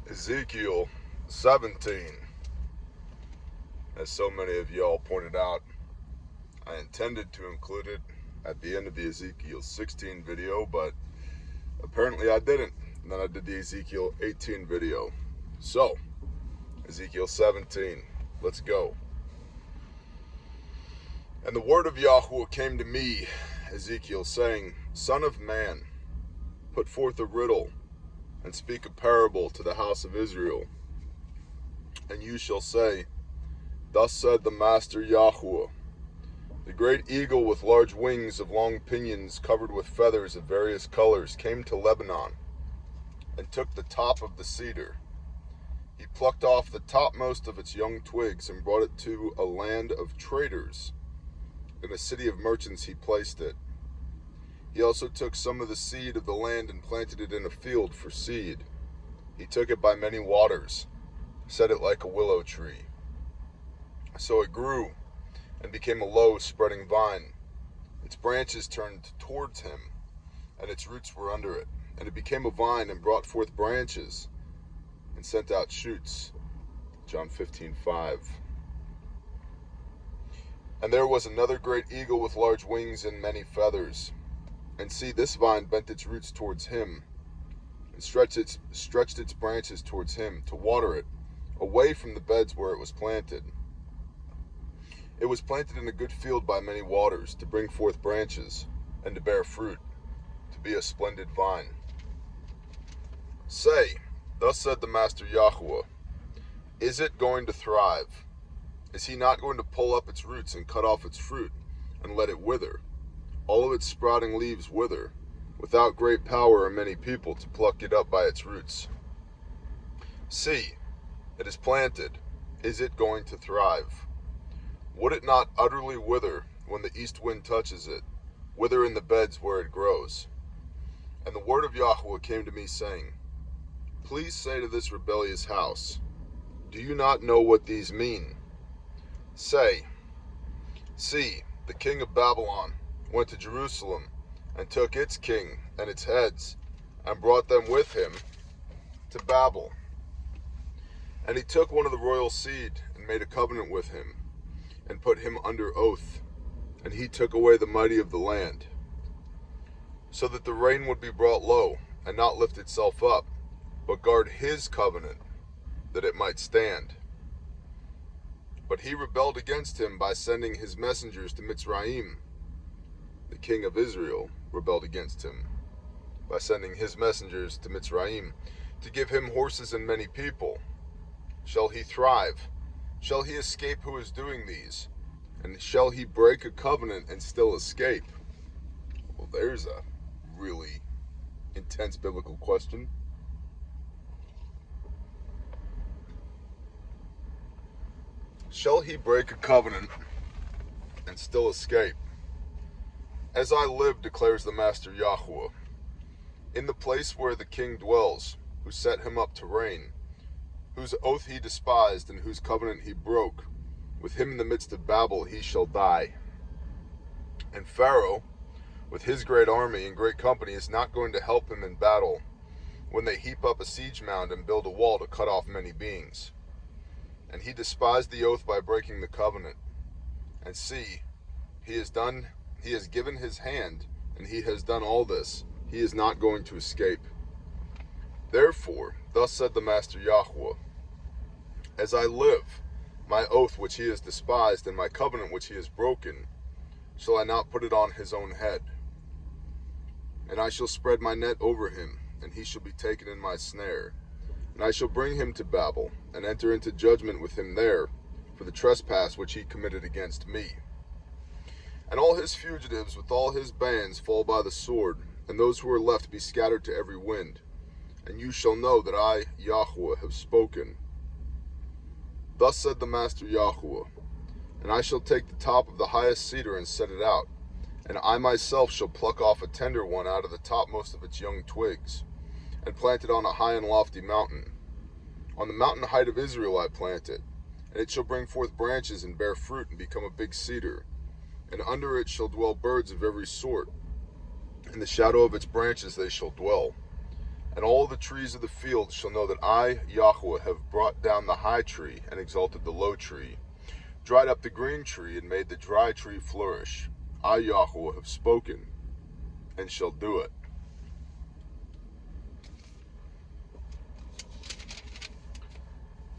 Ezekiel 17. As so many of y'all pointed out, I intended to include it at the end of the Ezekiel 16 video, but apparently I didn't. And then I did the Ezekiel 18 video. So, Ezekiel 17, let's go. And the word of Yahweh came to me, Ezekiel, saying, Son of man, put forth a riddle, and speak a parable to the house of Israel. And you shall say, Thus said the Master Yahweh, the great eagle with large wings of long pinions covered with feathers of various colors came to Lebanon, and took the top of the cedar. He plucked off the topmost of its young twigs and brought it to a land of traders. In a city of merchants he placed it. He also took some of the seed of the land and planted it in a field for seed. He took it by many waters, set it like a willow tree. So it grew and became a low spreading vine. Its branches turned towards him, and its roots were under it. And it became a vine and brought forth branches and sent out shoots. John 15:5. And there was another great eagle with large wings and many feathers. And see, this vine bent its roots towards him, and stretched its branches towards him, to water it, away from the beds where it was planted. It was planted in a good field by many waters, to bring forth branches, and to bear fruit, to be a splendid vine. Say, Thus said the Master Yahweh, Is it going to thrive? Is he not going to pull up its roots and cut off its fruit, and let it wither? All of its sprouting leaves wither, without great power or many people to pluck it up by its roots. See, it is planted. Is it going to thrive? Would it not utterly wither when the east wind touches it, wither in the beds where it grows? And the word of Yahweh came to me, saying, Please say to this rebellious house, Do you not know what these mean? Say, See, the king of Babylon went to Jerusalem, and took its king and its heads, and brought them with him to Babel. And he took one of the royal seed, and made a covenant with him, and put him under oath. And he took away the mighty of the land, so that the rain would be brought low, and not lift itself up, but guard his covenant, that it might stand. But he rebelled against him by sending his messengers to Mitzrayim. The king of Israel rebelled against him by sending his messengers to Mitzrayim to give him horses and many people. Shall he thrive? Shall he escape who is doing these? And shall he break a covenant and still escape? Well, there's a really intense biblical question. Shall he break a covenant and still escape? As I live, declares the Master Yahweh, in the place where the king dwells, who set him up to reign, whose oath he despised and whose covenant he broke, with him in the midst of Babel he shall die. And Pharaoh, with his great army and great company, is not going to help him in battle, when they heap up a siege mound and build a wall to cut off many beings. And he despised the oath by breaking the covenant. And see, he has given his hand, and he has done all this. He is not going to escape. Therefore, thus said the Master Yahweh, As I live, my oath which he has despised, and my covenant which he has broken, shall I not put it on his own head? And I shall spread my net over him, and he shall be taken in my snare. And I shall bring him to Babel, and enter into judgment with him there, for the trespass which he committed against me. And all his fugitives with all his bands fall by the sword, and those who are left be scattered to every wind. And you shall know that I, Yahweh, have spoken. Thus said the Master Yahweh, And I shall take the top of the highest cedar and set it out, and I myself shall pluck off a tender one out of the topmost of its young twigs, and plant it on a high and lofty mountain. On the mountain height of Israel I plant it, and it shall bring forth branches and bear fruit and become a big cedar. And under it shall dwell birds of every sort. In the shadow of its branches they shall dwell. And all the trees of the field shall know that I, Yahweh, have brought down the high tree and exalted the low tree, dried up the green tree and made the dry tree flourish. I, Yahweh, have spoken and shall do it.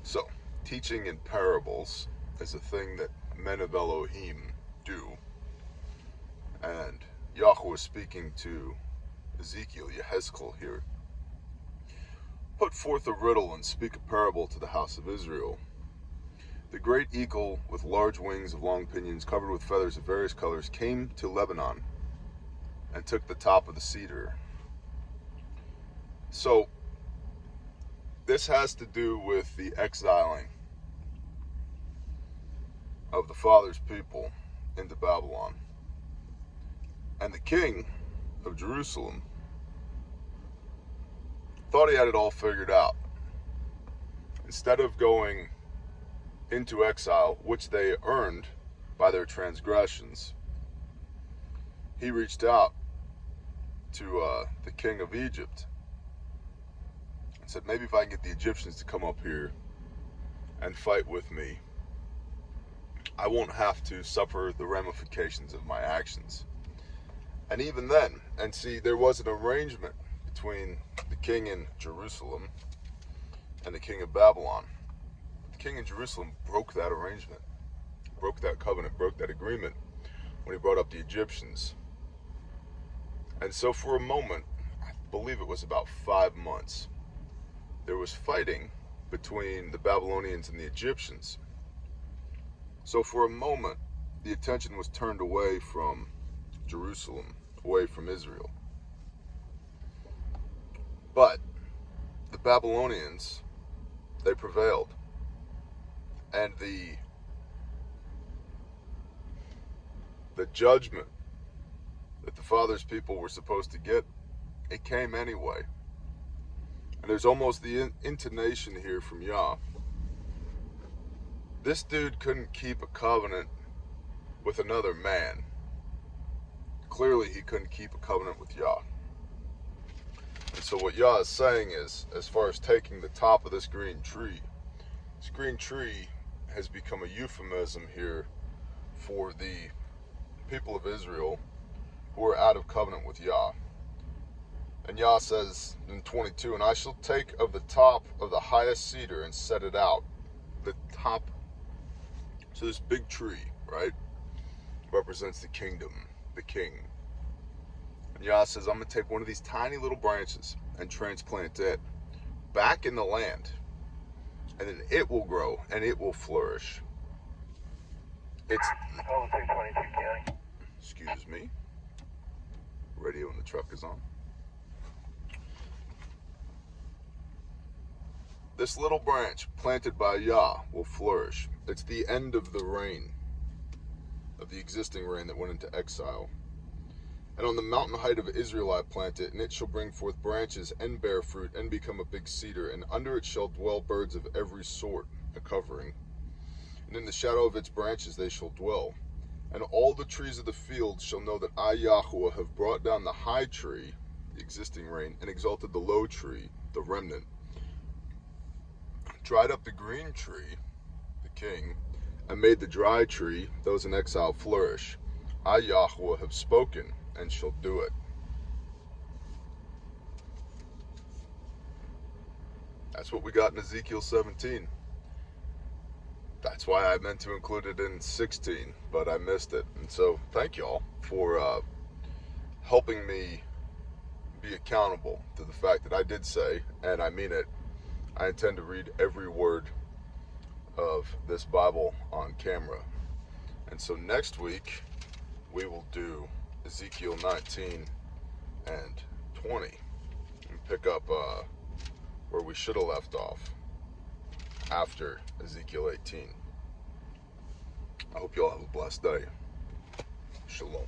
So, teaching in parables is a thing that men of Elohim do. And Yahweh is speaking to Ezekiel, Yehezkel here. Put forth a riddle and speak a parable to the house of Israel. The great eagle with large wings of long pinions covered with feathers of various colors came to Lebanon and took the top of the cedar. So, this has to do with the exiling of the Father's people into Babylon. And the king of Jerusalem thought he had it all figured out. Instead of going into exile, which they earned by their transgressions, he reached out to the king of Egypt and said, maybe if I can get the Egyptians to come up here and fight with me, I won't have to suffer the ramifications of my actions. And even then, and see, there was an arrangement between the king in Jerusalem and the king of Babylon. The king in Jerusalem broke that arrangement, broke that covenant, broke that agreement when he brought up the Egyptians. And so for a moment, I believe it was about 5 months, there was fighting between the Babylonians and the Egyptians. So for a moment, the attention was turned away from Jerusalem, away from Israel. But the Babylonians, they prevailed. And the judgment that the Father's people were supposed to get, it came anyway. And there's almost the intonation here from Yah. This dude couldn't keep a covenant with another man. Clearly he couldn't keep a covenant with Yah. And so what Yah is saying is, as far as taking the top of this green tree has become a euphemism here for the people of Israel who are out of covenant with Yah. And Yah says in 22, and I shall take of the top of the highest cedar and set it out. The top, so this big tree, right, represents the kingdom, the king. And Yah says, I'm going to take one of these tiny little branches and transplant it back in the land. And then it will grow and it will flourish. It's... Excuse me. Radio in the truck is on. This little branch planted by Yah will flourish. It's the end of the reign, of the existing reign that went into exile. And on the mountain height of Israel I plant it, and it shall bring forth branches and bear fruit and become a big cedar, and under it shall dwell birds of every sort, a covering. And in the shadow of its branches they shall dwell. And all the trees of the field shall know that I, Yahweh, have brought down the high tree, the existing reign, and exalted the low tree, the remnant, dried up the green tree, the king, and made the dry tree, those in exile, flourish. I, Yahweh, have spoken and shall do it. That's what we got in Ezekiel 17. That's why I meant to include it in 16, but I missed it. And so thank y'all for helping me be accountable to the fact that I did say, and I mean it, I intend to read every word of this Bible on camera. And so next week, we will do Ezekiel 19 and 20 and pick up where we should have left off after Ezekiel 18. I hope you all have a blessed day. Shalom.